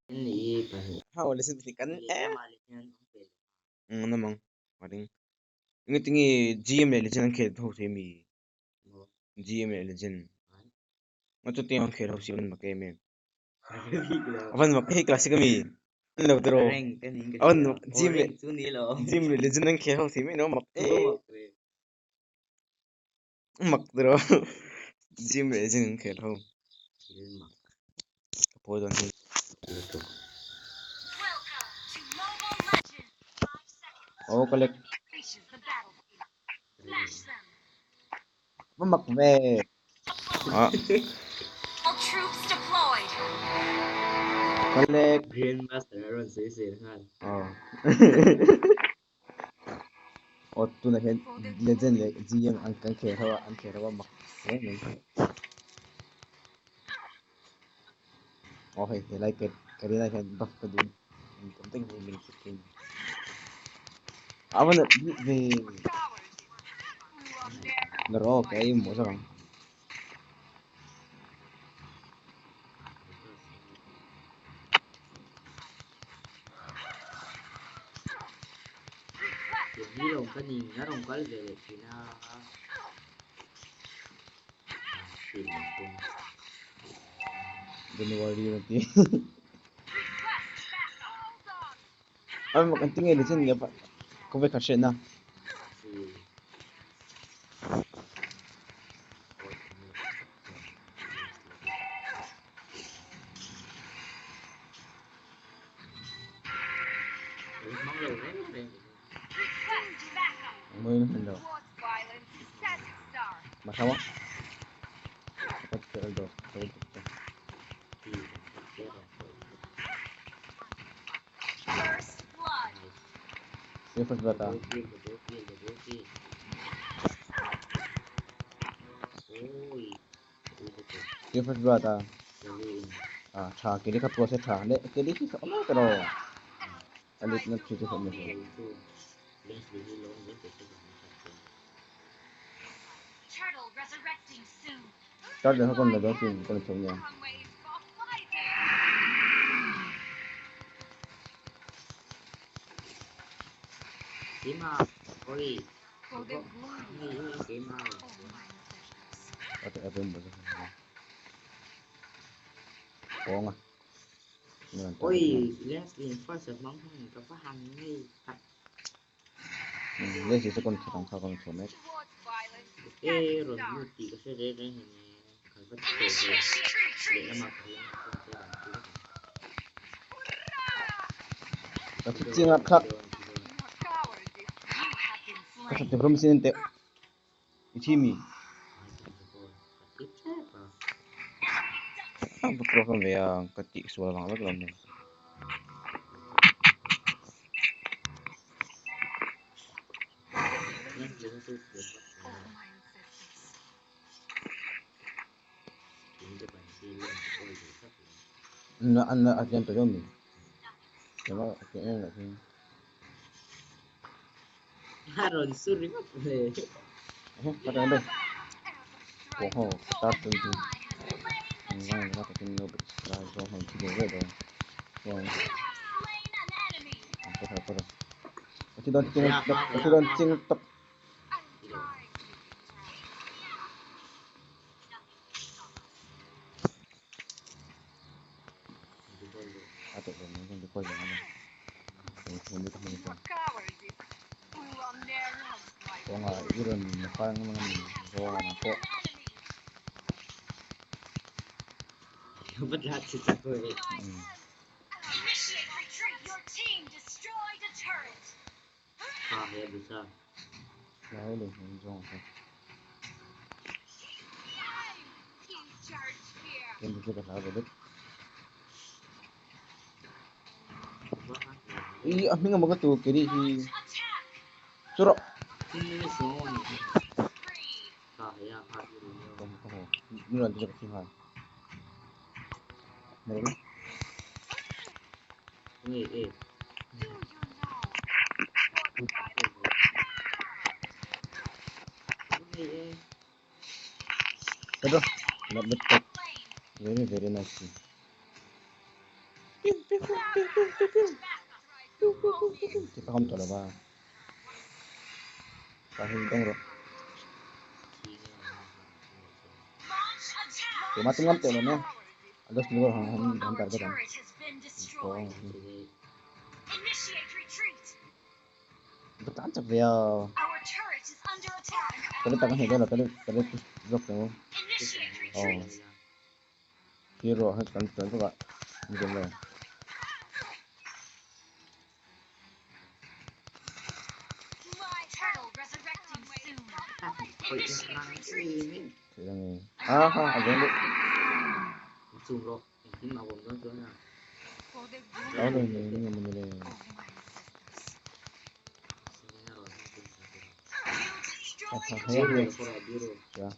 Ini pa Wala sila balikan. linya malik yan okay. Ano namang, maring. Ingat-ingi, GM na legend ang kid ho, Timmy. Mo GM na legend. Matuti ang kid ho, siya makeme. bigla Apan makahi klase kami. Ano pero, reng kaning apan kaya GM oreng sunilo GM na legend ang kid ho, Timmy, no? tumak re Mak pero, GM na legend ang kid ho. ilma Kapo doon. luto Oo, collect. Mamak me. Ah, collect. grandmaster aron sisir han Oh. O tu na kid legend le GM ang kid ho, ang kid ho mak. Okay, I like it. Kanina kid buff ka dun. Ang konting movement ko. Awan na, di. Laro, kaya mo sa kang. hilong kaning narong kal dele sina silong January yun natin. Ay, makanting legend nga pa. Kung may kasya na. si mang lâu đấy reng Ang mga naman daw. Masawa? Dapat ka daw. Tawag ka. thì Yung first bata. Boki. Ôi, Yung first bata. galing. Ah, cha, kili ka proses cha. Le, kili ka ano pero. Alit na chito sa mo. Ito, lens di hilong din kasi Start na ako na daw yung connection niya. Kima, oi. Ini kima. Ate yung bosa. Oo nga. Yan, Oi, lens di first at mong kapahan ngay kat. Yes, isa ko sa kang kakang sumet. Ron beauty kasi rin ini kalbat ko. Di na makahin Kasi singat ka. Kasi tibrom sininte. Ichimi. Ang program ba yung kati suwala lang ako lang. Na at yan to yun. Diba? Kaya yun. Haron, sorry mo pala. Parang ba? Oo, start to. Ngayon, nakating nobit. So, sige, wedo. Yan. Pero. Kasi doon ting-tok. Ato, hindi ko yung ano. Hindi ko nito. So nga, yun, parang mga gawa na po. Ba't lahat si Sako eh? Kaya bisa. Dahil yung zone ko. Hindi ko kasama ulit. Amin nga mga to, kiri si... Suro! Ini zone. Kaya kaya rin yun. Kamu ko. Nulan dito kasi ha. Meron? Eh. Pero, not that top. Very, very nice. Thì không tỏ là ba kahit dong ro thì mà tung ngắm tiền nè alas dulu han tar betan ko betan chap ya tadi tangan hega tadi block tuh oh hero hay kan tuh kak mungkin lah Ôi, năng ini sedang ni ada yang zoom rồi, ini mau buồn con nha. tahu nih ini menilai Sini rồi, saya biru, korea biru. ya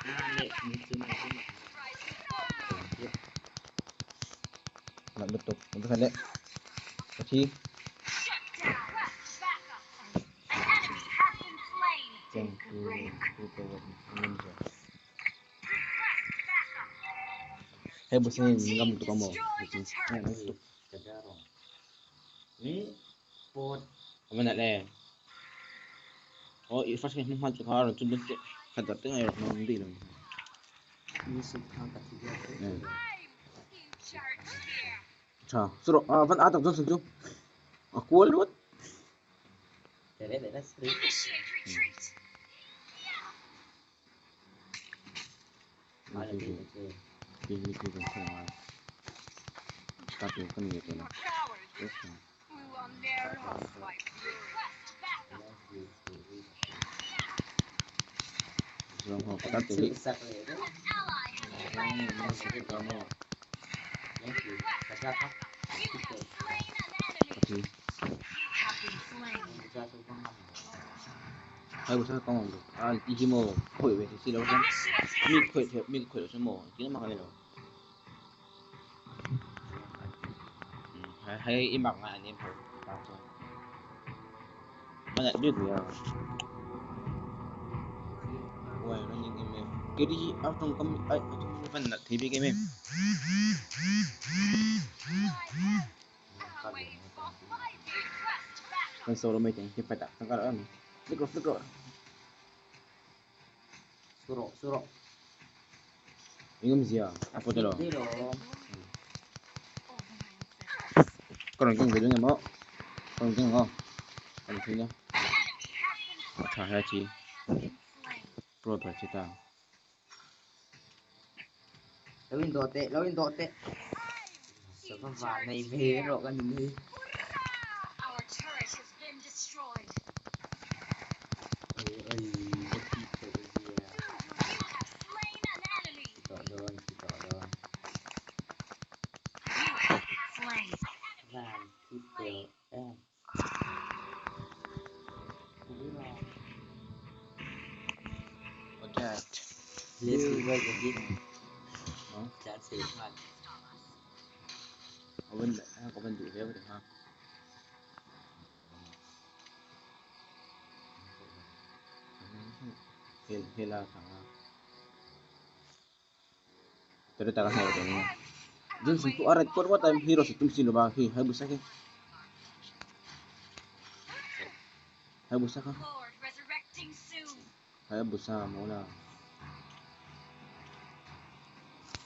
Nah, nih, ini cuma ini. nak betul untuk saya પછી Thank you. Hay bữa nay ngâm tụi con mồ. Ini pot. Apa nak le? Oh, ifas kan mahal tu kalau tu dah kata tengah ya nak nanti lah. Ini subhan ketiga. Cha, suruh van atak tu sejuk. Aku luat. Để nó street. Mà là cái Ini kan sama. Tapi kan gitu lah. Belum mau kita tuh. sạc này đấy. Nó sẽ được có một. Nó chỉ là ra khắp. Tapi hay bữa con được. Iki mau khởi về thì xin lỗi con. Mi khởi được mau. Kỹ mà cái này. Hay im bặt lại anh em thôi. Mà lại biết gì à? Ôi, nó nhìn em. Cái đi trong công ấy trong phần là thì bị cái em. Con solo mấy tiếng phải đặt tăng cả đó. Flick rồi. Suro. Ini gì à? Apa tu lo? Đi rồi. Còn cái gì nữa mà? Còn cái ngon. Còn thứ nữa. Thả hai chi. Pro phải chỉ ta. Lâu in đồ tệ. Sợ con vàng này về rồi con nhìn đi. Vàng khi tiểu em. Okay. Let's see where you get. That's it, man. Có bên đủ thế được ha. Hela thằng. Tadi tak kahit ko niya. Diyan sa arat ko what time hero sa tumsin ba hi hay busa ka. Hay busa ka. Hay busa mo na.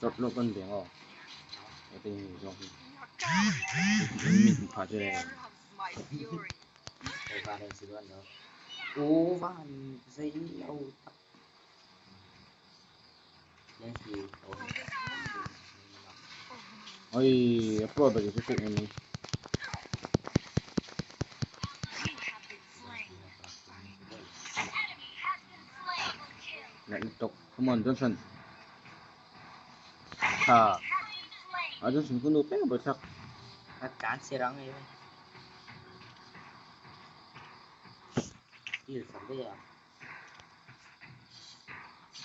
Lo kan dia oh. Ito yung rocky. Min pa dere. Cái vàng này xíu ăn đó. Ô vàng dây lâu. Let's see. Oi, pro ba yung fit ni. Let tok. Come on, Johnson. Ha. Johnson kuno pa ba sak. Nó cán xe răng ấy. Yêu sẵn đây à?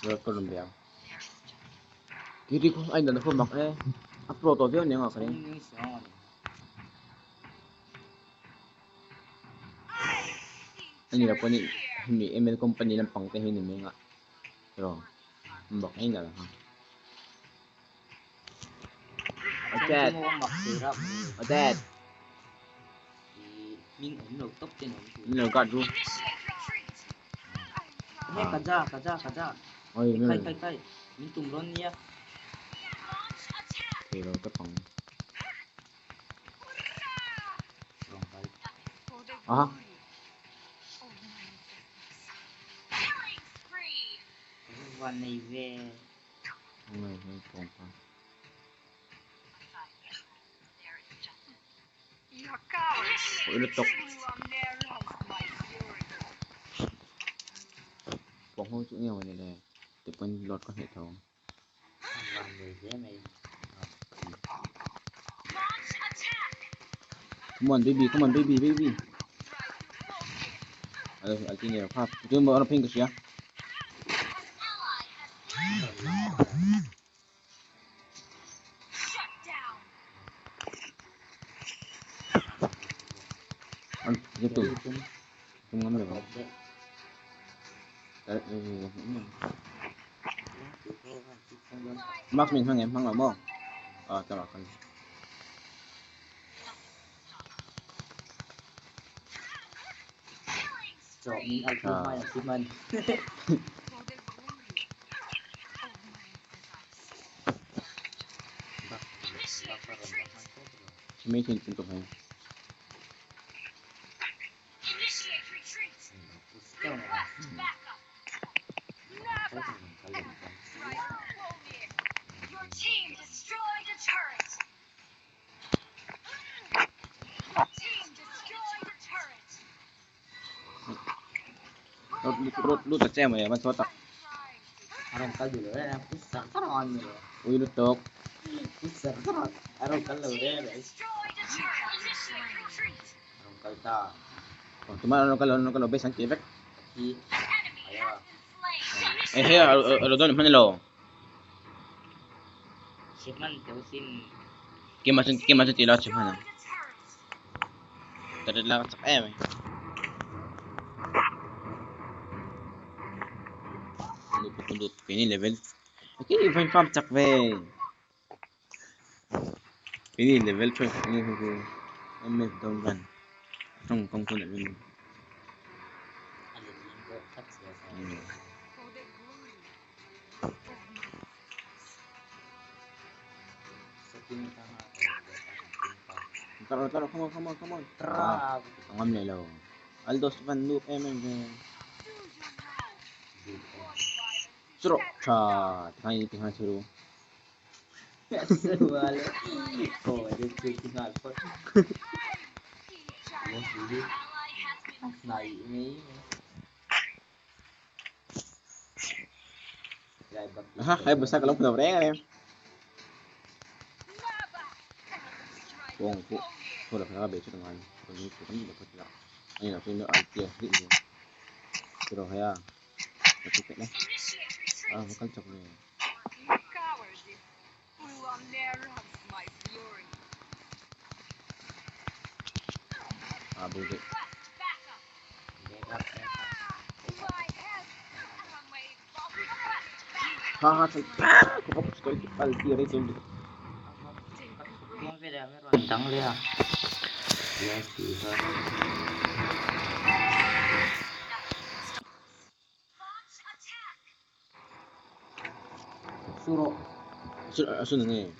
Rồi Colombia. Kiri ko ay na ko mak eh. Pro to view niya nga kani. Không sao. Ani na po ni hindi ML company ng pangtehin ni nga. Pero mbak ay na lang ha. Attack. Mo mặc sirap. Attack. Mình ổn được tốc trên ổn. Mình gạt luôn. Nghe kaja. Ôi mình Kai. Mình tung ron nha. thì rồi cái phòng.วันnày về. Này hơi phòng quá. Ôi nó tốc. Phòng hôi chữ nghèo này này. Để quên lọt con hệ thống.วันnày về mày. Come on baby. Al tiene pháp. Chứ mà nó ping cái gì á? Anh tiếp tục. Không ngắm được. Đấy, Max mình em mang lòng không? Cho vào con. Rồi mình ăn cơm mai là chim mình. Mấy trên tiếp tục hay. Lu tak cem ya, mas otak. Arong kaldu lo ya, pusat karon lo. Uy, lutok. Pusat karon. Arong kaldu lo ya. Arong kalta. Cuma kalau besan kebek. Ki. Alo don mana lo? Shipman teusin. Kimasin tila mana? Tadi lang sak em. Tundut ini level. Ini fine farm cak ve. Ini level tu ini tu. MS down kan. Trong công pun level. Taruh, come on. Trap. Ngam ni lo. Aldos van loop ve. Suruh cha, tengah suruh. Seru wala. Oh, dia tinggal pot. Dia sini. Naik ni. Hai besar kalau punya mereka ni. Wong, thôi là phải là bể cho thằng anh. Còn như cũng được phải là. Anh là phim nữa ai kia định rồi. Rồi hay à. Nó chụp đấy. Nó căng chọc này. Bù vậy. Ha, kau sekali kepal dia itu. Yang beda meron tang dia. Ya sih. Suruh ni.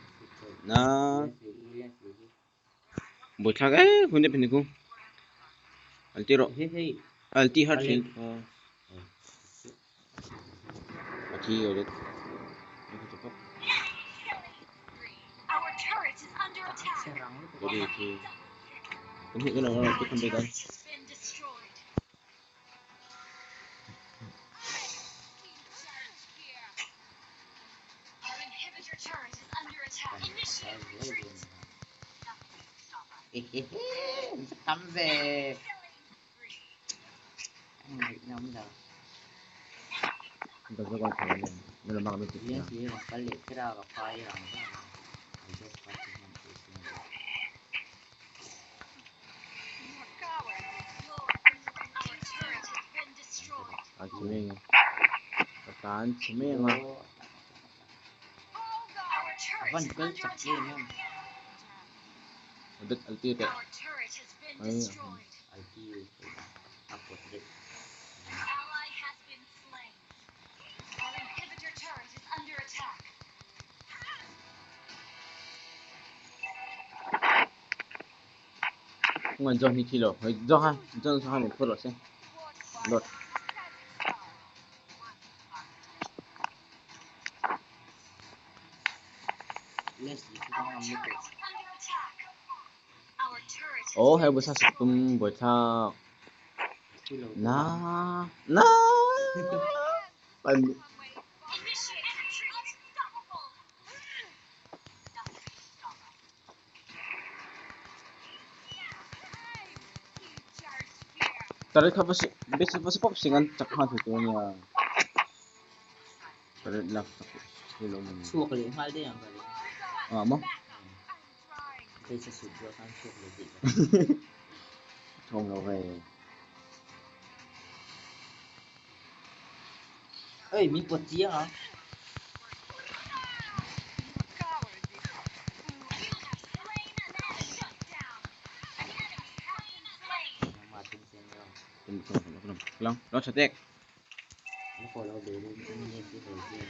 Nah. Bocah punya peniku. Alti Harfield. Aquí udah. Jadi itu. Ini kan orang itu sampai kan. Comeback. Nhóm rồi. Kita juga kan ni. Dalam makan itu. Dia sih makal kira pakai yang. Cimeng. Pertahan cimeng lah. Apa nih cek ni. udah ulti teh Our turret has been Ay, destroyed. Alki upward jet. Ally has been slain. Our inhibitor turret is under attack. ngon cho ni kilo hơi do ha cho hai một phút rồi xem lột Let's kita ngambil tu. Turret is under attack. Our turret has oh hay been bữa sao tum bữa sao Kilo. na Pan Initiate retreat. Unstoppable. Nothing can stop us. Charge spear. tarik ka pasi besi pop singan cak ha tu nya tarik lah kilo mo Suak le mal dia yang kali. mo Kita sesuatu kan suak le dia. không đâu về Eh, mi pot dia ah. Mati senior. tunggu lang lo cetek Ini kalau dulu ini dia dia.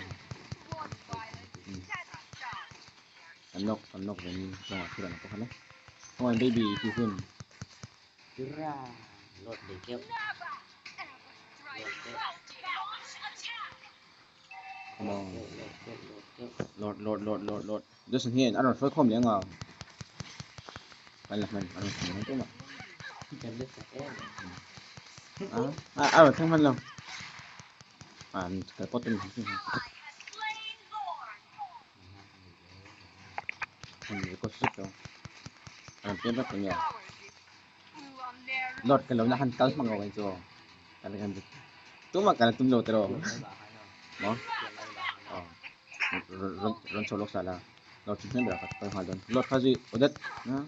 tanok ini jangan kurang apa kan oh baby tisun Kira lot deh kep. mau Lot. lord just here anh rồi phơi không nhỉ ngờ phải là mình anh nói chứ mà Kan dia tak rồi thằng mình luôn cái pot ini mình có sức đâu anh biết rất nhiều lord cái lâu nahan tal mang ngawin so talagang tu makala tumlo pero mo ron solo sala lord sin berapa kali halon lord kazi udat na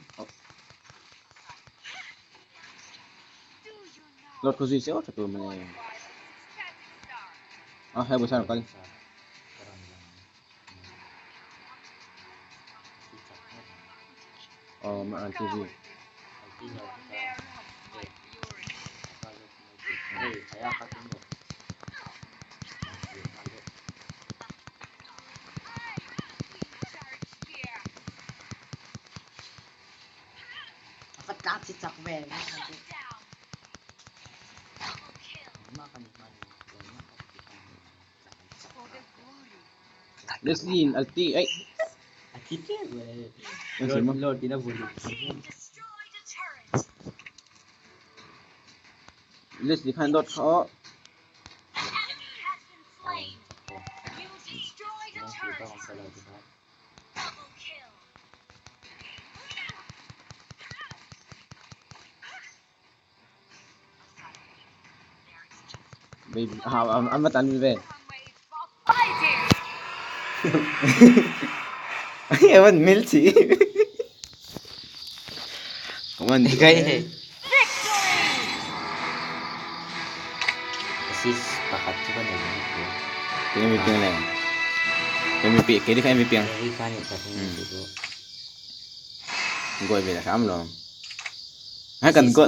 lord kazi sih satu mana hai besar kali oh mak TV Hei, saya akan tunggu. Apa tak cicak bel? Makan mani. Leslin alti ay Kita boleh. Masih mah? Lord tidak boleh. Destroyed a turret. Leslie kan dot kho An enemy has been slain. You destroyed a Yang kita turret. masalah kita. Double kill. baby amat anu be Fighting. ewan milci kaman Gaya. Victory. Sis pakat juga nih gitu. MVP na MVP kaya ka MVP ang Dari kan itu itu. gue beda sama lo. Kan gue